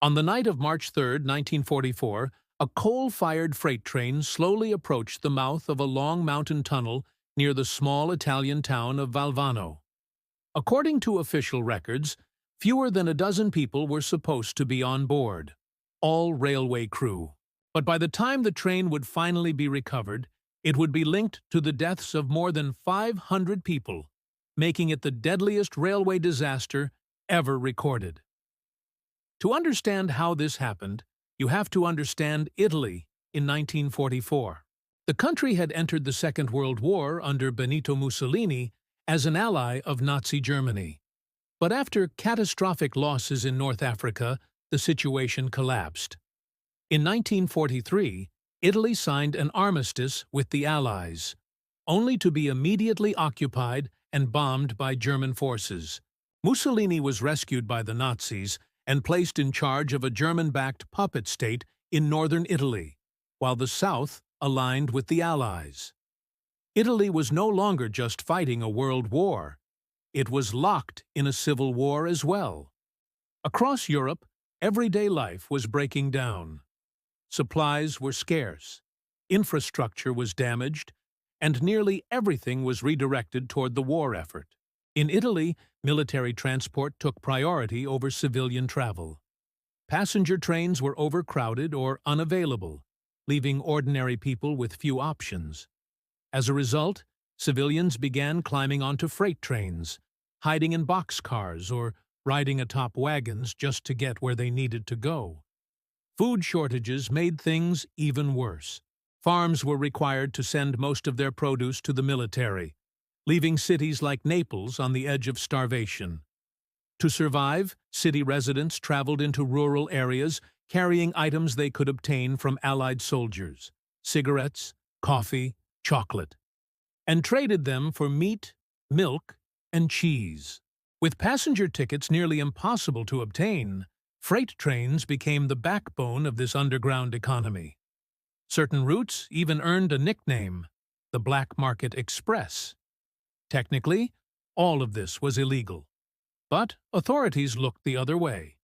On the night of March 3, 1944, a coal-fired freight train slowly approached the mouth of a long mountain tunnel near the small Italian town of Valvano. According to official records, fewer than a dozen people were supposed to be on board, all railway crew. But by the time the train would finally be recovered, it would be linked to the deaths of more than 500 people, making it the deadliest railway disaster ever recorded. To understand how this happened, you have to understand Italy in 1944. The country had entered the Second World War under Benito Mussolini as an ally of Nazi Germany. But after catastrophic losses in North Africa, the situation collapsed. In 1943, Italy signed an armistice with the Allies, only to be immediately occupied and bombed by German forces. Mussolini was rescued by the Nazis and placed in charge of a German-backed puppet state in northern Italy, while the South aligned with the Allies. Italy was no longer just fighting a world war. It was locked in a civil war as well. Across Europe, everyday life was breaking down. Supplies were scarce, infrastructure was damaged, and nearly everything was redirected toward the war effort. In Italy, military transport took priority over civilian travel. Passenger trains were overcrowded or unavailable, leaving ordinary people with few options. As a result, civilians began climbing onto freight trains, hiding in boxcars or riding atop wagons just to get where they needed to go. Food shortages made things even worse. Farms were required to send most of their produce to the military, leaving cities like Naples on the edge of starvation. To survive, city residents traveled into rural areas carrying items they could obtain from Allied soldiers, cigarettes, coffee, chocolate, and traded them for meat, milk, and cheese. With passenger tickets nearly impossible to obtain, freight trains became the backbone of this underground economy. Certain routes even earned a nickname, the Black Market Express. Technically, all of this was illegal. But authorities looked the other way.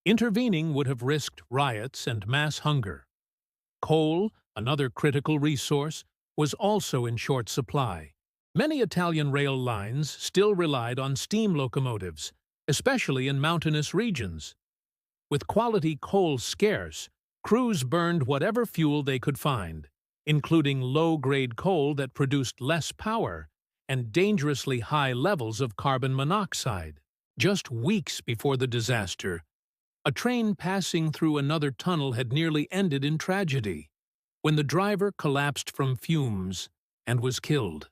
Intervening would have risked riots and mass hunger. Coal, another critical resource, was also in short supply. Many Italian rail lines still relied on steam locomotives, especially in mountainous regions. With quality coal scarce, crews burned whatever fuel they could find, including low-grade coal that produced less power and dangerously high levels of carbon monoxide. Just weeks before the disaster, a train passing through another tunnel had nearly ended in tragedy, when the driver collapsed from fumes and was killed.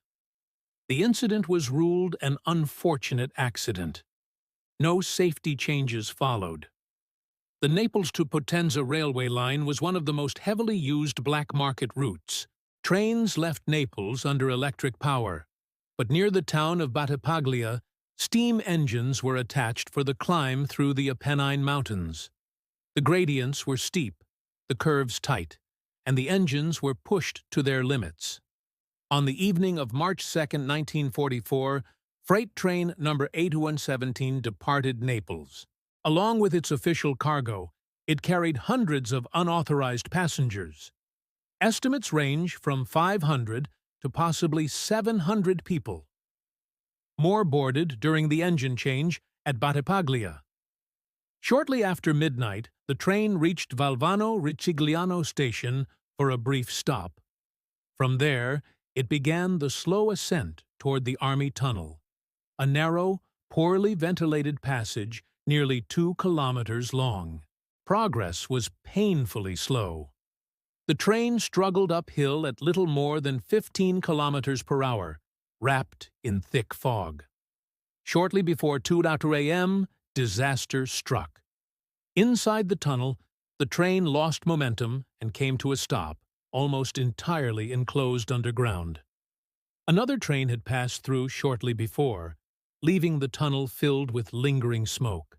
The incident was ruled an unfortunate accident. No safety changes followed. The Naples to Potenza railway line was one of the most heavily used black market routes. Trains left Naples under electric power, but near the town of Battipaglia, steam engines were attached for the climb through the Apennine Mountains. The gradients were steep, the curves tight, and the engines were pushed to their limits. On the evening of March 2, 1944, freight train number 8117 departed Naples. Along with its official cargo, it carried hundreds of unauthorized passengers. Estimates range from 500 to possibly 700 people. More boarded during the engine change at Battipaglia. Shortly after midnight, the train reached Valvano Ricigliano station for a brief stop. From there, it began the slow ascent toward the Army Tunnel, a narrow, poorly ventilated passage nearly 2 kilometers long. Progress was painfully slow. The train struggled uphill at little more than 15 kilometers per hour, wrapped in thick fog. Shortly before 2:00 a.m., disaster struck. Inside the tunnel, the train lost momentum and came to a stop, almost entirely enclosed underground. Another train had passed through shortly before, leaving the tunnel filled with lingering smoke.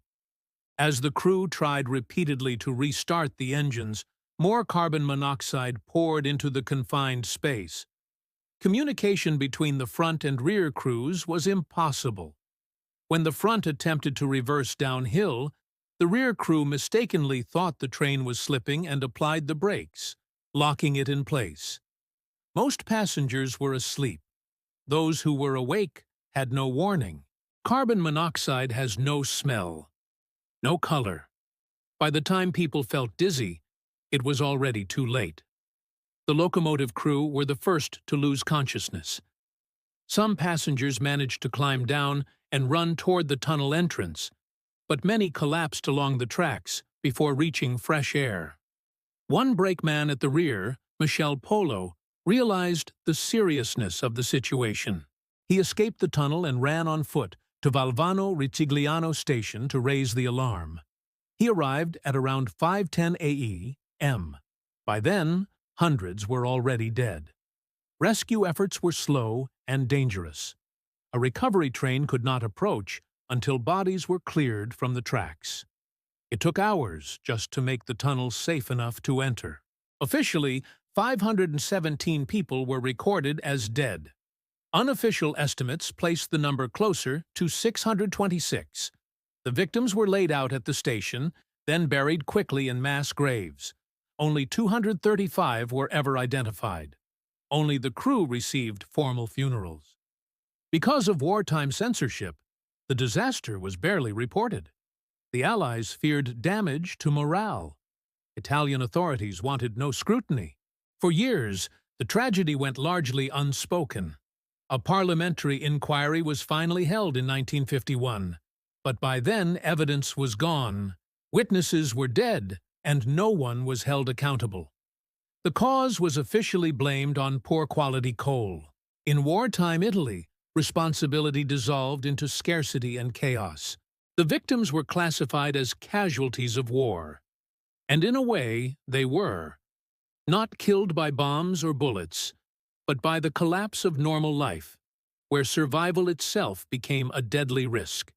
As the crew tried repeatedly to restart the engines, more carbon monoxide poured into the confined space. Communication between the front and rear crews was impossible. When the front attempted to reverse downhill, The rear crew mistakenly thought the train was slipping and applied the brakes, locking it in place. Most passengers were asleep. Those who were awake had no warning. Carbon monoxide has no smell, no color. By the time people felt dizzy, it was already too late. The locomotive crew were the first to lose consciousness. Some passengers managed to climb down and run toward the tunnel entrance, but many collapsed along the tracks before reaching fresh air. One brakeman at the rear, Michel Polo, realized the seriousness of the situation. He escaped the tunnel and ran on foot to Valvano Ricigliano station to raise the alarm. He arrived at around 5:10 a.m. By then, hundreds were already dead. Rescue efforts were slow and dangerous. A recovery train could not approach until bodies were cleared from the tracks. It took hours just to make the tunnel safe enough to enter. Officially, 517 people were recorded as dead. Unofficial estimates placed the number closer to 626. The victims were laid out at the station, then buried quickly in mass graves. Only 235 were ever identified. Only the crew received formal funerals. Because of wartime censorship, the disaster was barely reported. The Allies feared damage to morale. Italian authorities wanted no scrutiny. For years, the tragedy went largely unspoken. A parliamentary inquiry was finally held in 1951, but by then evidence was gone, witnesses were dead, and no one was held accountable. The cause was officially blamed on poor-quality coal. In wartime Italy, responsibility dissolved into scarcity and chaos. The victims were classified as casualties of war. And in a way, they were. Not killed by bombs or bullets, but by the collapse of normal life, where survival itself became a deadly risk.